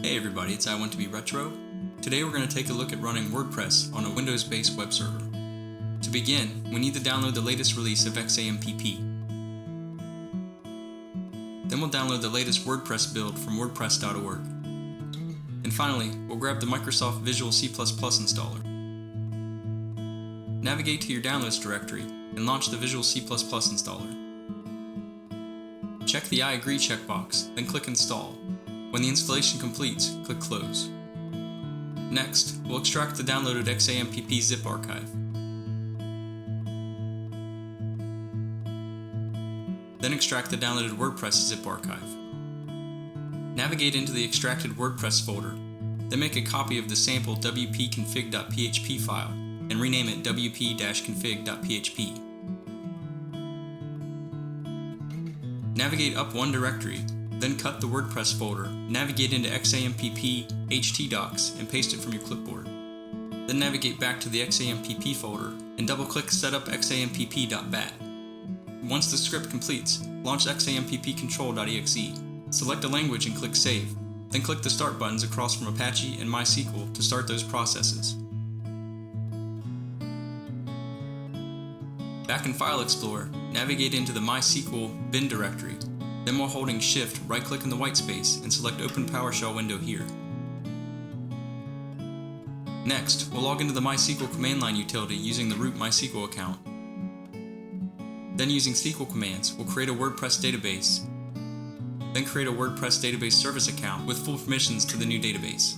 Hey everybody, it's I Want2Be-Retro. Today we're going to take a look at running WordPress on a Windows-based web server. To begin, we need to download the latest release of XAMPP. Then we'll download the latest WordPress build from WordPress.org. And finally, we'll grab the Microsoft Visual C++ installer. Navigate to your Downloads directory and launch the Visual C++ installer. Check the I agree checkbox, then click Install. When the installation completes, click Close. Next, we'll extract the downloaded XAMPP zip archive. Then extract the downloaded WordPress zip archive. Navigate into the extracted WordPress folder, then make a copy of the sample wp-config.php file and rename it wp-config.php. Navigate up one directory, then cut the WordPress folder, navigate into XAMPP htdocs and paste it from your clipboard. Then navigate back to the XAMPP folder and double-click Setup xampp.bat. Once the script completes, launch xampp-control.exe. Select a language and click Save. Then click the Start buttons across from Apache and MySQL to start those processes. Back in File Explorer, navigate into the MySQL bin directory. Then while holding Shift, right-click in the whitespace and select Open PowerShell window here. Next, we'll log into the MySQL command line utility using the root MySQL account. Then using SQL commands, we'll create a WordPress database. Then create a WordPress database service account with full permissions to the new database.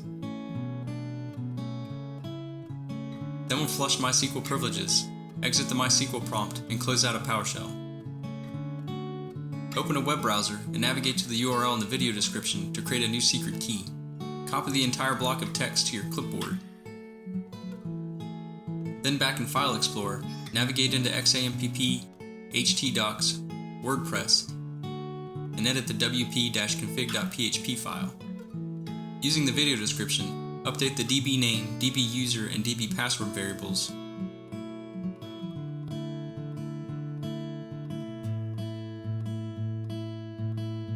Then we'll flush MySQL privileges, exit the MySQL prompt, and close out of PowerShell. Open a web browser and navigate to the URL in the video description to create a new secret key. Copy the entire block of text to your clipboard. Then back in File Explorer, navigate into XAMPP, htdocs, WordPress, and edit the wp-config.php file. Using the video description, update the DB name, DB user, and DB password variables.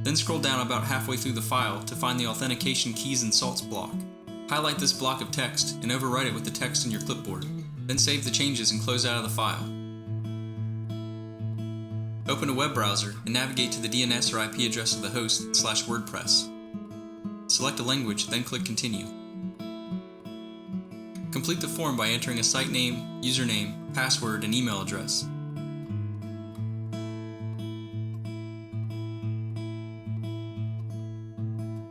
Then scroll down about halfway through the file to find the Authentication Keys and Salts block. Highlight this block of text and overwrite it with the text in your clipboard. Then save the changes and close out of the file. Open a web browser and navigate to the DNS or IP address of the host /WordPress. Select a language, then click Continue. Complete the form by entering a site name, username, password, and email address.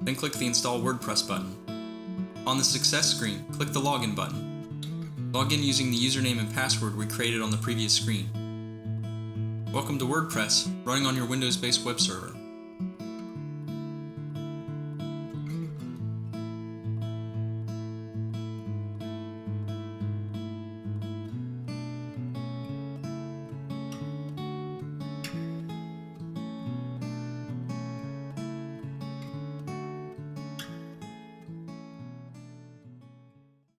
Then click the Install WordPress button. On the Success screen, click the Login button. Log in using the username and password we created on the previous screen. Welcome to WordPress, running on your Windows-based web server.